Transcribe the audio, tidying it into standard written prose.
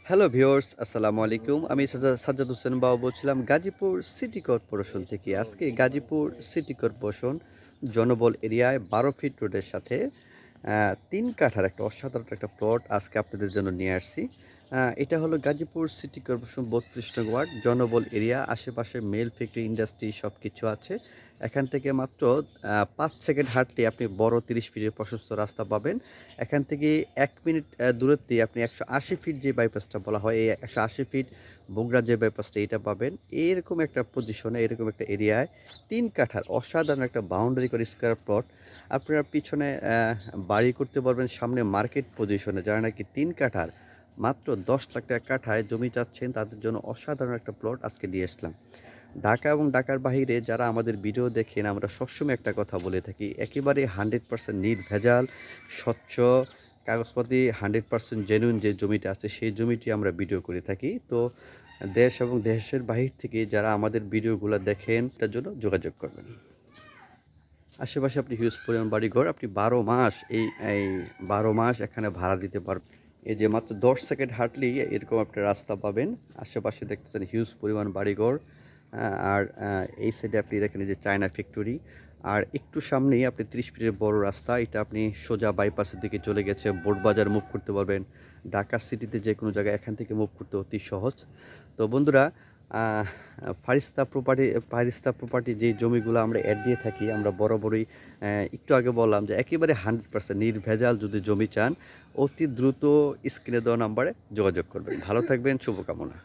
Hello viewers, আসসালামু আলাইকুম। আমি সাজ্জাদ হোসেন বাবু বলছিলাম গাজীপুর সিটি কর্পোরেশন থেকে। আজকে গাজীপুর সিটি কর্পোরেশন জনবল এরিয়ায় ১২ ফিট রোডের সাথে ৩ কাঠার একটা অসাধারণ একটা প্লট আজকে আপনাদের জন্য নিয়ে আসছি। এটা হলো গাজীপুর সিটি কর্পোরেশন ৩২ নং ওয়ার্ড জনবল এরিয়া। আশেপাশে মিল, ফ্যাক্টরি, ইন্ডাস্ট্রি সব কিছু আছে। এখান থেকে মাত্র ৫ সেকেন্ড হাঁটলে আপনি বড় ৩০ ফিটের প্রশস্ত রাস্তা পাবেন। এখান থেকে ১ মিনিট দূরত্বে আপনি ১৮০ ফিট যে বাইপাসটা বলা হয়, এই ১৮০ ফিট বগুড়া যে বাইপাসটা এটা পাবেন। এরকম একটা পজিশনে, এরকম একটা এরিয়ায় ৩ কাঠার অসাধারণ একটা বাউন্ডারি করে স্কোয়ার প্লট। আপনারা পিছনে বাড়ি করতে পারবেন, সামনে মার্কেট পজিশনে। যারা নাকি ৩ কাঠার মাত্র ১০ লাখ টাকা কাঠায় জমি চাচ্ছেন, তাদের জন্য অসাধারণ একটা প্লট আজকে দিয়ে আসলাম। ঢাকা এবং ঢাকার বাহিরে যারা আমাদের ভিডিও দেখেন, আমরা সবসময় একটা কথা বলে থাকি, একেবারে 100% নির্ভেজাল, স্বচ্ছ, কাগজপাতি 100% জেনুইন যে জমিটা আছে, সেই জমিটি আমরা ভিডিও করে থাকি। তো দেশ এবং দেশের বাহির থেকে যারা আমাদের ভিডিওগুলো দেখেন, তার জন্য যোগাযোগ করবেন। আশেপাশে আপনি হিউজ পরিমাণ বাড়িঘর, আপনি ১২ মাস এই ১২ মাস এখানে ভাড়া দিতে পারবেন। এই যে মাত্র ১০ সেকেন্ড হাঁটলেই এরকম একটা রাস্তা পাবেন। আশেপাশে দেখতেছেন হিউজ পরিমাণ বাড়িঘর। আর এই সাইডে আপনি দেখেন এই যে চায়না ফ্যাক্টরি। আর একটু সামনেই আপনি ৩০ ফিটের বড় রাস্তা। এটা আপনি সোজা বাইপাসের দিকে চলে গেছে। বোর্ডবাজার মুভ করতে পারবেন। ঢাকা সিটিতে যে কোনো জায়গায় এখান থেকে মুভ করতে অতি সহজ। তো বন্ধুরা, আহ, ফারিস্তা প্রপার্টি যে জমিগুলো আমরা অ্যাড দিয়ে থাকি, আমরা বরাবরই একটু আগে বললাম যে একেবারে 100% নির্ভেজাল যদি জমি চান, অতি দ্রুত স্ক্রিনে দেওয়া নাম্বারে যোগাযোগ করবেন। ভালো থাকবেন, শুভকামনা।